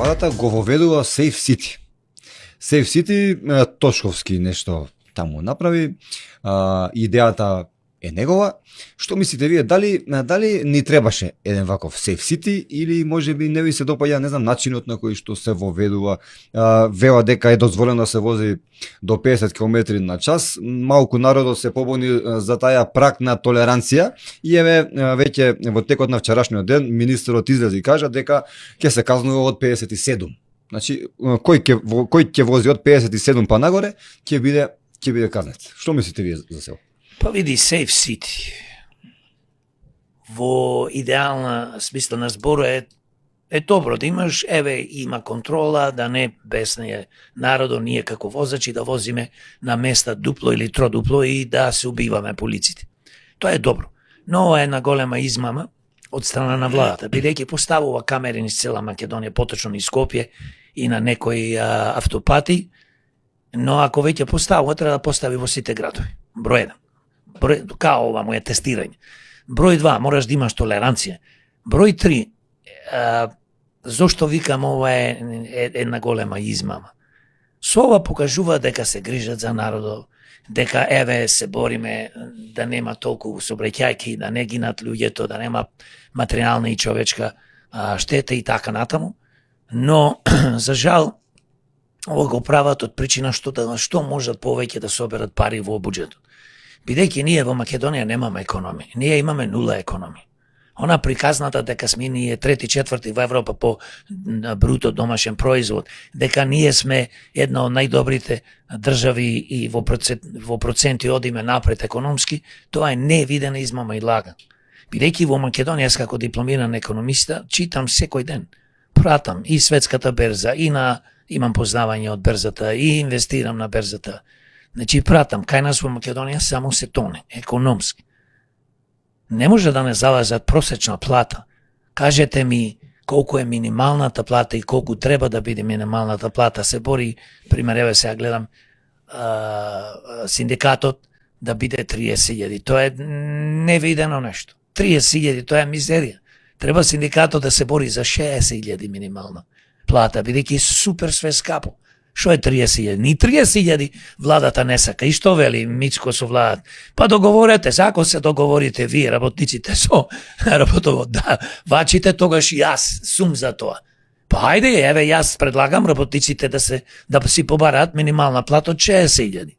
владата го воведува Safe City. Safe City Тошковски нешто таму направи, идејата е негова. Што мислите вие, дали ни требаше еден ваков Safe City или можеби не ви се допаѓа, не знам, начинот на кој што се воведува, вела дека е дозволено да се вози до 50 км на час, малку народот се побуни за таја праг на толеранција и еве веќе во текот на вчерашниот ден министерот излезе и кажа дека ќе се казнува од 57. Значи кој ќе вози од 57 па нагоре ќе биде казнет. Што мислите вие за сега? Па види, Safe City во идеална смисла на збор е добро да имаш, има контрола, да не бесне народот, ние како возачи да возиме на места дупло или тродупло и да се убиваме полиците. Тоа е добро. Но е една голема измама од страна на владата, бидејќи поставува камери низ цела Македонија, поточно низ Скопје и на некои автопати, но ако веќе поставува, треба да постави во сите градови. Број 1. Као ова му е тестирање. Број 2, мораш да имаш толеранција. Број 3, зошто викам ова е една голема измама. Со ова покажува дека се грижат за народот, дека се бориме да нема толку сообраќајки, да не гинат луѓето, да нема материјална и човечка штета и така натаму. Но, за жал, ова го прават од причина што можат повеќе да соберат пари во буџетот. Бидејќи ние во Македонија немаме економија, ние имаме нула економија. Она приказната дека сме ние трети, четврти во Европа по бруто домашен производ, дека ние сме една од најдобрите држави и во проценти одиме напред економски, тоа е невидена измама и лага. Бидејќи во Македонија како дипломиран економиста читам секој ден, пратам и светската берза, и имам познавање од берзата, и инвестирам на берзата. Значи, пратам, кај нас во Македонија само се тоне, економски. Не може да не залазат просечна плата. Кажете ми колку е минималната плата и колку треба да биде минималната плата. Се бори, пример, еве сега гледам, синдикатот да биде 30.000. Тоа е невидено нешто. 30.000, тоа е мизерија. Треба синдикатот да се бори за 60.000 минимална плата, бидејќи супер све скапо. Шо е 30.000? Ни 30.000 владата не сака. И што вели Мицко со владата? Па договорете, ако се договорите вие, работниците со работовод, да, вачите, тогаш јас сум за тоа. Па хајде, еве јас предлагам работниците да си побараат минимална плата од 60.000.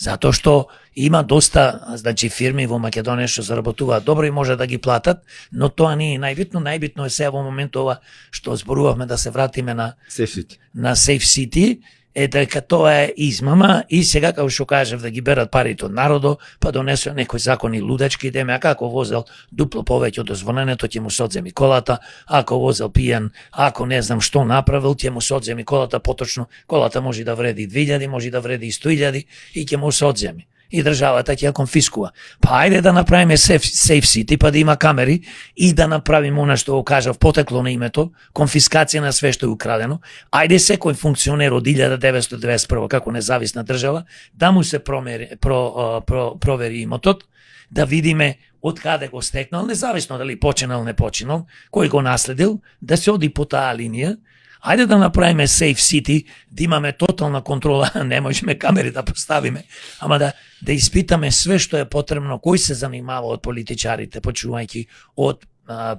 Затоа што има доста, значи, фирми во Македонија што заработуваат добро и може да ги платат, но тоа не е најбитно. Најбитно е сега во момент ова што зборувавме да се вратиме на Safe City, е дека тоа е измама и сега, како што кажев, да ги берат парите од народот, па донесува некои закони лудачки, идеме, а како возел дупло повеќе од дозволеното, ќе му се одземи колата, ако возел пијан, ако не знам што направил, ќе му се одземи колата, поточно колата може да вреди 2.000, може да вреди 100.000 и ќе му се одземи. И државата ќе ја конфискува. Па ајде да направиме Safe City, па да има камери и да направиме она што го кажав, потекло на името, конфискација на све што е украдено. Ајде секој функционер од 1991 како независна држава да му се провери имотот, да видиме од каде го стекнал, независно дали починал, не починал, кој го наследил, да се оди по таа линија. Ајде да направиме Safe City, да имаме тотална контрола, не можеме камери да поставиме, ама да испитаме све што е потребно, кој се занимава од политичарите, почувајќи од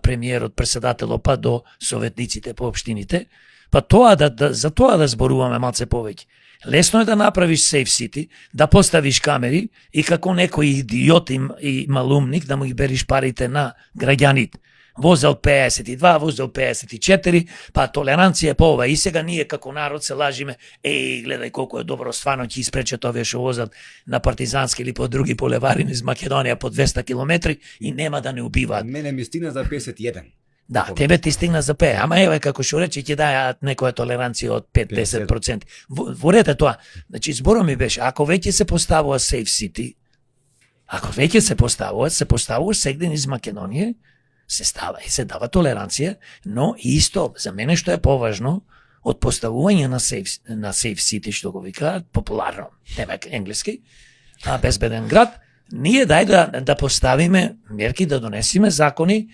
премиерот, председателот, па до советниците по општините, па за тоа да зборуваме малце повеќе. Лесно е да направиш Safe City, да поставиш камери и како некој идиот и малумник да му ги бериш парите на граѓаните. Возел 52, возел 54, па толеранција по ова. И сега ние како народ се лажиме, гледај колку е добро, стварно ќе испречат овие што возат на партизански или по други булевари низ Македонија по 200 километри и нема да не убиваат. Мене ми стигна за 51. Да, тебе ти стигна за 5, ама еве како што рече ќе дајат некоја толеранција од 5-10%. Ворете тоа. Значи зборот ми беше, ако веќе се поставува Safe City, ако веќе се поставува сегде низ Македонија, се дава толеранција, но исто, за мене што е поважно, од поставување на Safe City, што го викаат, популарно, нема енглески, безбеден град, ние да поставиме мерки, да донесиме закони,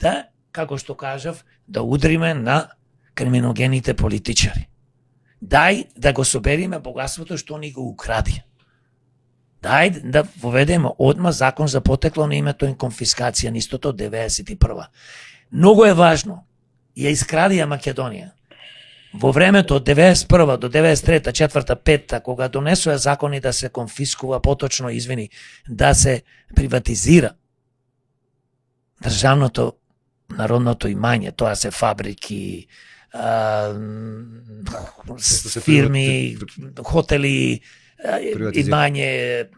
да, како што кажав, да удриме на криминогените политичари. Дај да го собериме богатството што ни го укради. Дај да воведеме одма закон за потекло на името и конфискација нистото 91. Многу е важно. Ја искрадија Македонија. Во времето од 91 до 93, 4, 5, кога донесоа закони да се конфискува поточно, да се приватизира државното народното имање, тоа се фабрики, фирми, хотели, имање,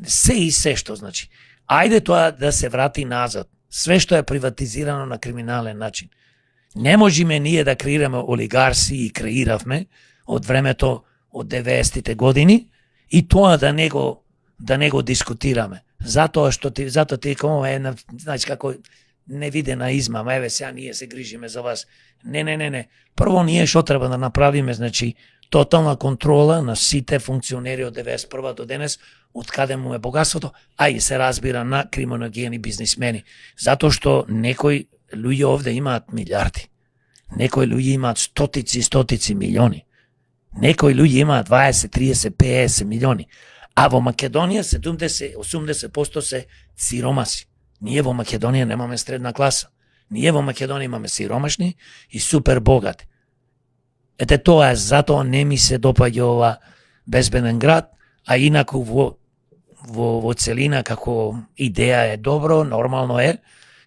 се и се што значи. Ајде тоа да се врати назад. Све што е приватизирано на криминален начин. Не можеме ние да креираме олигарси и креиравме од времето од 90-тите години и тоа да не го дискутираме. Затоа ти комаме значи како невидена измама, еве сега ние се грижиме за вас. Не. Прво ние што треба да направиме, значи тотална контрола на сите функционери од 91 до денес, од каде му е богатството, а и се разбира на криминогени бизнисмени. Затоа што некои луѓе овде имаат милиарди. Некои луѓе имаат стотици милиони. Некои луѓе имаат 20, 30, 50 милиони. А во Македонија 70-80% се сиромаси. Ние во Македонија немаме средна класа. Ние во Македонија имаме сиромашни и супер богати. Ете тоа е, затоа не ми се допаѓа ова безбеден град, а инаку во целина како идеја е добро, нормално е,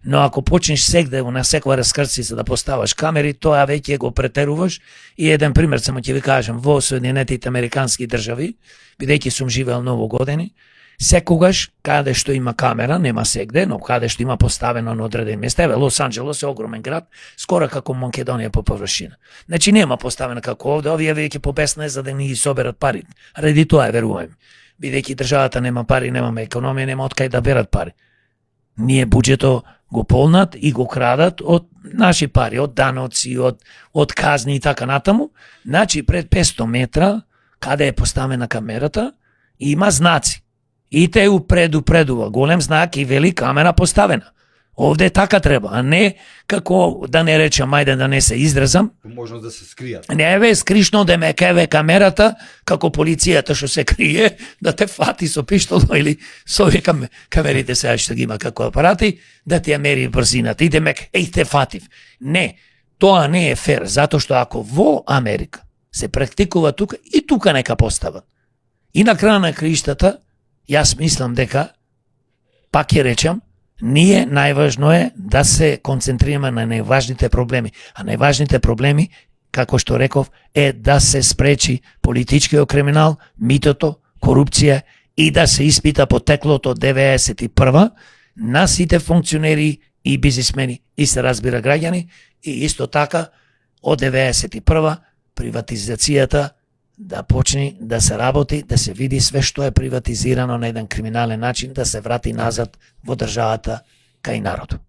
но ако почнеш сегде на секоја раскрци да поставаш камери, тоа веќе го претеруваш. И еден пример само ќе ви кажам, во Соединетите Американски држави, бидејќи сум живеел многу години, секогаш каде што има камера, нема сегде, но каде што има поставено на одредени места, еве Лос Анџелес е огромен град, скоро како Македонија по површина. Значи нема поставено како овде, овие веќе побесне за да ни ги соберат пари. Ради тоа верувам. Бидејќи државата нема пари, немаме економија, нема од кај да берат пари. Ние буџето го полнат и го крадат од наши пари, од даноци, од казни и така натаму. Значи пред 500 метра, каде е поставена камерата, има знаци. И те предупредува, голем знак и вели камера поставена. Овде така треба, а не како да не речам, ајде да не се изразам. Можност да се скријат. Не ве скришно да ме кеве камерата, како полицијата што се крие, да те фати со пиштоло или со овие камерите сега што ги има како апарати, да ти ја мери брзината. Иде мек, те фатив. Не, тоа не е фер, затоа што ако во Америка се практикува тука, и тука нека постават. И на крај на криштата, јас мислам дека, пак ќе речам, ние најважно е да се концентрираме на најважните проблеми. А најважните проблеми, како што реков, е да се спречи политичкиот криминал, митото, корупција и да се испита потеклото од 91 на сите функционери и бизнисмени и се разбира граѓани, и исто така од 91 приватизацијата да почне да се работи, да се види све што е приватизирано на еден криминален начин, да се врати назад во државата кај народот.